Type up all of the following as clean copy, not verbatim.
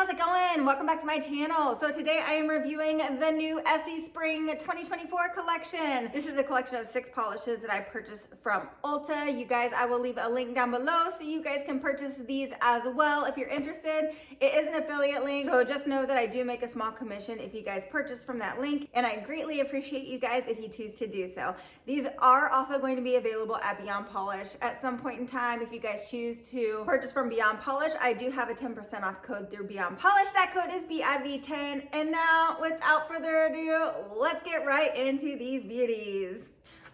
how's it going? Welcome back to my channel. So today I am reviewing the new Essie Spring 2024 collection. This is a collection of 6 polishes that I purchased from Ulta. You guys, I will leave a link down below so you guys can purchase these as well if you're interested. It is an affiliate link, so just know that I do make a small commission if you guys purchase from that link, and I greatly appreciate you guys if you choose to do so. These are also going to be available at Beyond Polish at some point in time. If you guys choose to purchase from Beyond Polish, I do have a 10% off code through Beyond Polish. That code is BIV10. And now, without further ado, let's get right into these beauties.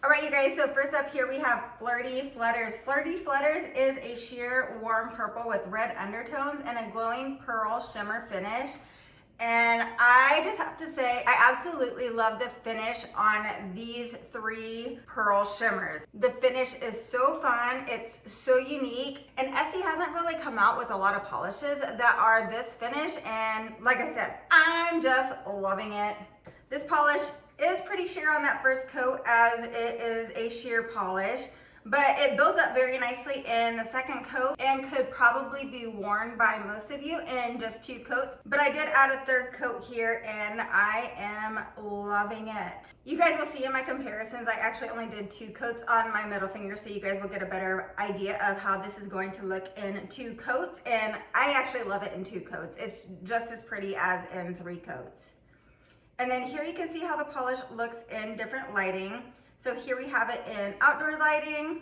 All right, you guys, so first up here we have Flirty Flutters. Flirty Flutters is a sheer warm purple with red undertones and a glowing pearl shimmer finish. And I just have to say, I absolutely love the finish on these 3 pearl shimmers. The finish is so fun, it's so unique, and Essie hasn't really come out with a lot of polishes that are this finish, and like I said, I'm just loving it. This polish is pretty sheer on that first coat as it is a sheer polish, but it builds up very nicely in the second coat and could probably be worn by most of you in just 2 coats. But I did add a 3rd coat here and I am loving it. You guys will see in my comparisons, I actually only did 2 coats on my middle finger, so you guys will get a better idea of how this is going to look in 2 coats. And I actually love it in 2 coats. It's just as pretty as in 3 coats. And then here you can see how the polish looks in different lighting. So here we have it in outdoor lighting,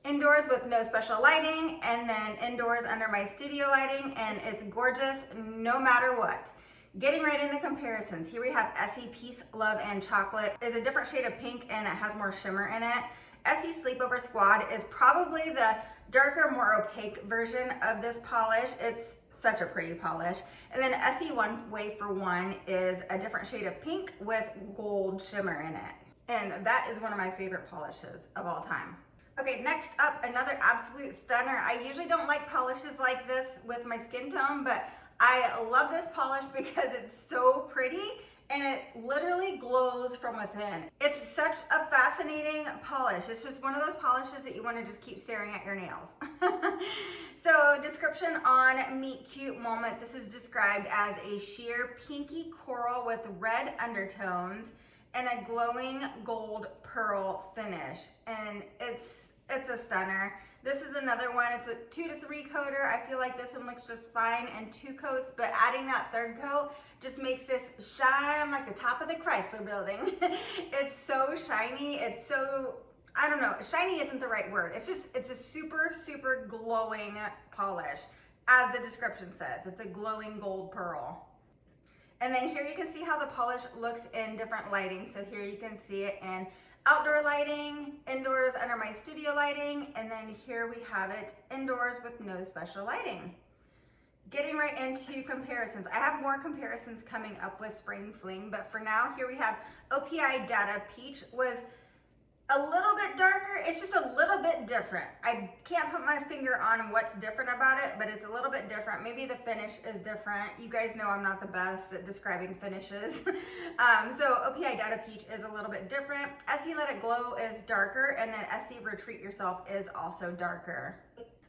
indoors with no special lighting, and then indoors under my studio lighting, and it's gorgeous no matter what. Getting right into comparisons, here we have Essie Peace, Love, and Chocolate. It's a different shade of pink and it has more shimmer in it. Essie Sleepover Squad is probably the darker, more opaque version of this polish. It's such a pretty polish. And then Essie One Way for One is a different shade of pink with gold shimmer in it. And that is one of my favorite polishes of all time. Okay, next up, another absolute stunner. I usually don't like polishes like this with my skin tone, but I love this polish because it's so pretty and it literally glows from within. It's such a fascinating polish. It's just one of those polishes that you want to just keep staring at your nails. So description on Meet Cute Moment. This is described as a sheer pinky coral with red undertones and a glowing gold pearl finish, and it's a stunner. This is another one. It's a 2 to 3 coater. I feel like this one looks just fine in 2 coats, but adding that 3rd coat just makes this shine like the top of the Chrysler building. It's so shiny. It's so, I don't know, shiny isn't the right word. It's a super, super glowing polish. As the description says, it's a glowing gold pearl. And then here you can see how the polish looks in different lighting. So here you can see it in outdoor lighting, indoors under my studio lighting, and then here we have it indoors with no special lighting. Getting right into comparisons. I have more comparisons coming up with Spring Fling, but for now, here we have OPI Data Peach was a little bit darker. It's just a little bit different. I can't put my finger on what's different about it, but it's a little bit different. Maybe the finish is different. You guys know I'm not the best at describing finishes. So OPI Data Peach is a little bit different. Essie Let It Glow is darker, and then Essie Retreat Yourself is also darker.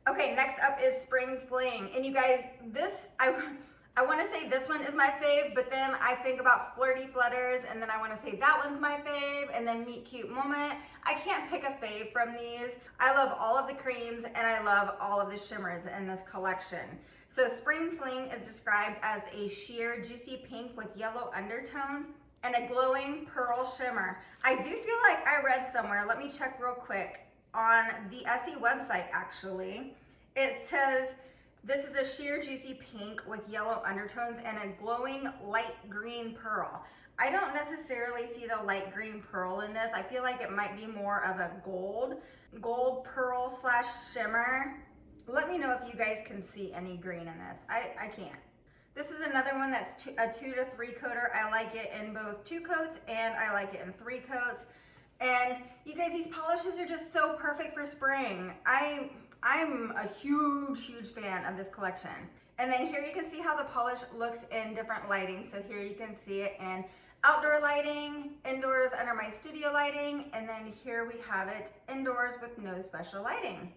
Okay, next up is Spring Fling. And you guys, this, I want to say this one is my fave, but then I think about Flirty Flutters, and then I want to say that one's my fave, and then Meet Cute Moment. I can't pick a fave from these. I love all of the creams, and I love all of the shimmers in this collection. So Spring Fling is described as a sheer juicy pink with yellow undertones and a glowing pearl shimmer. I do feel like I read somewhere, let me check real quick, on the Essie website actually. It says, this is a sheer juicy pink with yellow undertones and a glowing light green pearl. I don't necessarily see the light green pearl in this. I feel like it might be more of a gold pearl slash shimmer. Let me know if you guys can see any green in this. I can't. This is another one that's a 2 to 3 coater. I like it in both 2 coats and I like it in 3 coats. And you guys, these polishes are just so perfect for spring. I'm a huge, huge fan of this collection. And then here you can see how the polish looks in different lighting. So here you can see it in outdoor lighting, indoors under my studio lighting, and then here we have it indoors with no special lighting.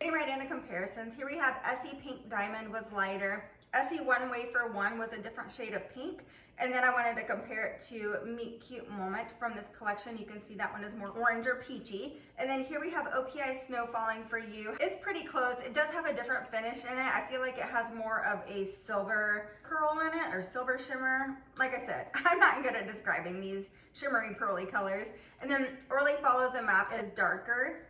Getting right into comparisons, here we have Essie Pink Diamond was lighter. Essie One Wafer One was a different shade of pink. And then I wanted to compare it to Meet Cute Moment from this collection. You can see that one is more orange or peachy. And then here we have OPI Snow Falling for You. It's pretty close. It does have a different finish in it. I feel like it has more of a silver pearl in it, or silver shimmer. Like I said, I'm not good at describing these shimmery pearly colors. And then Orly Follow the Map is darker.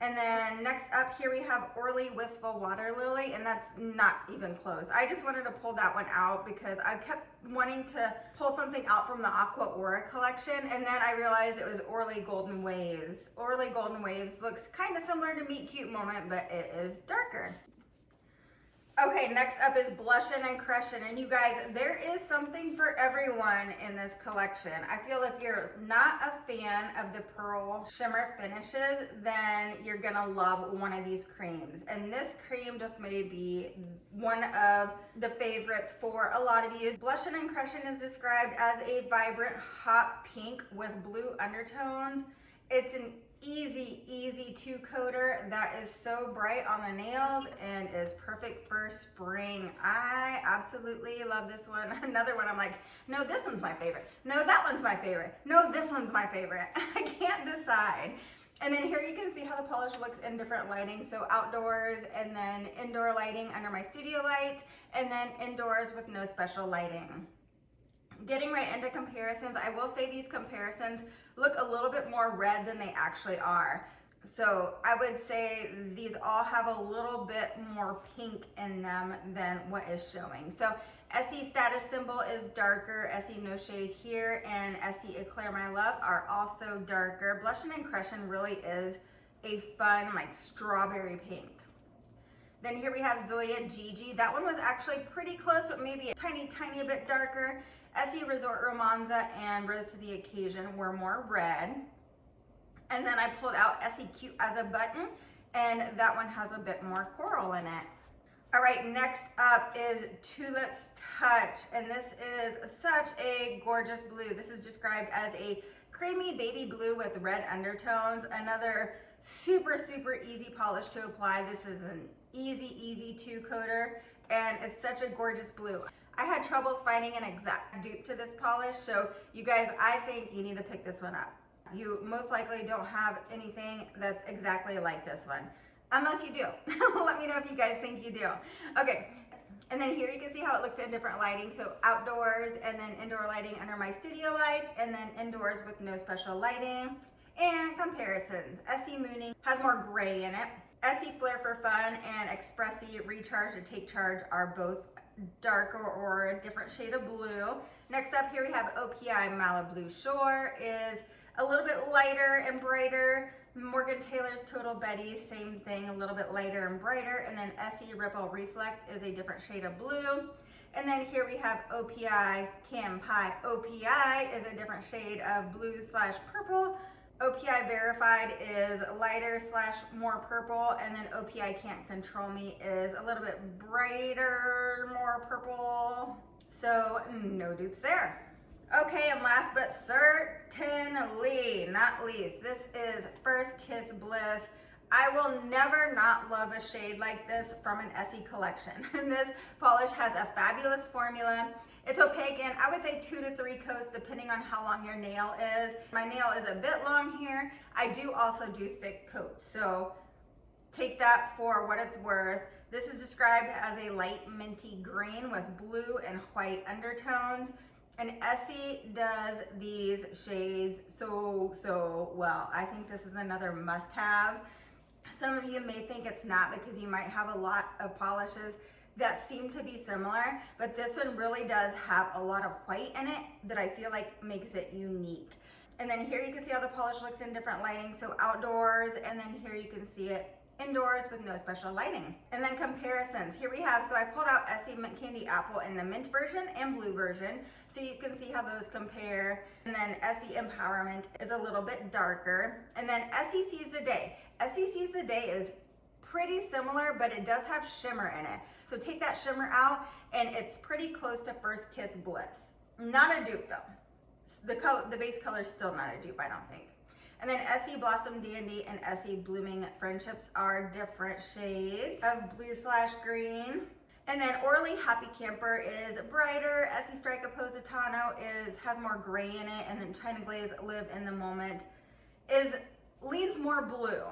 And then next up here we have Orly Wistful Water Lily, and that's not even close. I just wanted to pull that one out because I kept wanting to pull something out from the Aqua Aura collection, and then I realized it was Orly Golden Waves. Orly Golden Waves looks kind of similar to Meet Cute Moment, but it is darker. Okay, next up is Blushin Crushin, and you guys, there is something for everyone in this collection. I feel if you're not a fan of the pearl shimmer finishes, then you're gonna love one of these creams. And this cream just may be one of the favorites for a lot of you. Blushin Crushin is described as a vibrant hot pink with blue undertones. It's an easy two-coater that is so bright on the nails and is perfect for spring. I absolutely love this one. Another one I'm like, no, this one's my favorite. No, that one's my favorite. No, this one's my favorite. I can't decide. And then here you can see how the polish looks in different lighting. So outdoors, and then indoor lighting under my studio lights, and then indoors with no special lighting. Getting right into comparisons, I will say these comparisons look a little bit more red than they actually are. So I would say these all have a little bit more pink in them than what is showing. So Essie Status Symbol is darker, Essie No Shade Here, and Essie Eclair My Love are also darker. Blushin Crushin really is a fun, like, strawberry pink. Then here we have Zoya Gigi. That one was actually pretty close, but maybe a tiny bit darker. Essie Resort Romanza and Rose to the Occasion were more red. And then I pulled out Essie Cute as a Button, and that one has a bit more coral in it. All right, next up is Tulips Touch, and this is such a gorgeous blue. This is described as a creamy baby blue with red undertones. Another super easy polish to apply. This is an easy two-coater, and it's such a gorgeous blue. I had troubles finding an exact dupe to this polish, so you guys, I think you need to pick this one up. You most likely don't have anything that's exactly like this one, unless you do. Let me know if you guys think you do. Okay, and then here you can see how it looks in different lighting. So outdoors, and then indoor lighting under my studio lights, and then indoors with no special lighting. And comparisons, Essie Mooning has more gray in it. Essie Flair for Fun and Expressie Recharge to Take Charge are both darker or a different shade of blue. Next up here we have OPI Malibu Shore is a little bit lighter and brighter. Morgan Taylor's Total Betty, same thing, a little bit lighter and brighter. And then Essie Ripple Reflect is a different shade of blue. And then here we have OPI Cam Pie. OPI is a different shade of blue / purple. OPI Verified is lighter / more purple, and then OPI Can't Control Me is a little bit brighter, more purple. So no dupes there. Okay, and last but certainly not least, this is First Kiss Bliss. I will never not love a shade like this from an Essie collection. And this polish has a fabulous formula. It's opaque in, I would say 2 to 3 coats depending on how long your nail is. My nail is a bit long here. I do also do thick coats, so take that for what it's worth. This is described as a light minty green with blue and white undertones. And Essie does these shades so well. I think this is another must-have. Some of you may think it's not because you might have a lot of polishes that seem to be similar, but this one really does have a lot of white in it that I feel like makes it unique. And then here you can see how the polish looks in different lighting, so outdoors, and then here you can see it indoors with no special lighting. And then comparisons, here we have, so I pulled out Essie Mint Candy Apple in the mint version and blue version, so you can see how those compare. And then Essie Empowerment is a little bit darker. And then Essie Seize the Day. Essie Seize the Day is pretty similar, but it does have shimmer in it. So take that shimmer out, and it's pretty close to First Kiss Bliss. Not a dupe though. The base color is still not a dupe, I don't think. And then Essie Blossom Dandy and Essie Blooming Friendships are different shades of blue/green. And then Orly Happy Camper is brighter. Essie Strike Positano has more gray in it. And then China Glaze Live in the Moment leans more blue.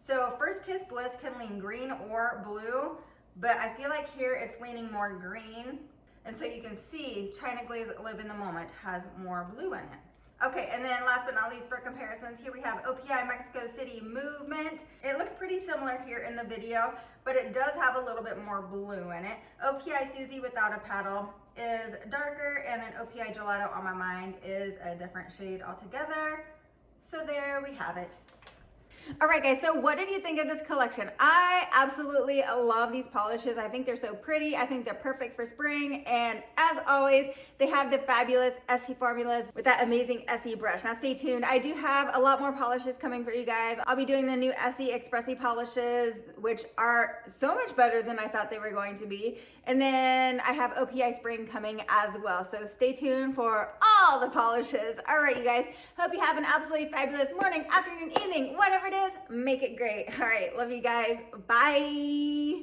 So First Kiss Bliss can lean green or blue, but I feel like here it's leaning more green. And so you can see China Glaze Live in the Moment has more blue in it. Okay, and then last but not least for comparisons, here we have OPI Mexico City Movement. It looks pretty similar here in the video, but it does have a little bit more blue in it. OPI Susie Without a Paddle is darker, and then OPI Gelato On My Mind is a different shade altogether. So there we have it. All right, guys, so what did you think of this collection? I absolutely love these polishes. I think they're so pretty. I think they're perfect for spring. And as always, they have the fabulous Essie formulas with that amazing Essie brush. Now stay tuned. I do have a lot more polishes coming for you guys. I'll be doing the new Essie Expressi polishes, which are so much better than I thought they were going to be. And then I have OPI Spring coming as well. So stay tuned for all the polishes. All right, you guys, hope you have an absolutely fabulous morning, afternoon, evening, whatever it is, make it great. All right, love you guys. Bye.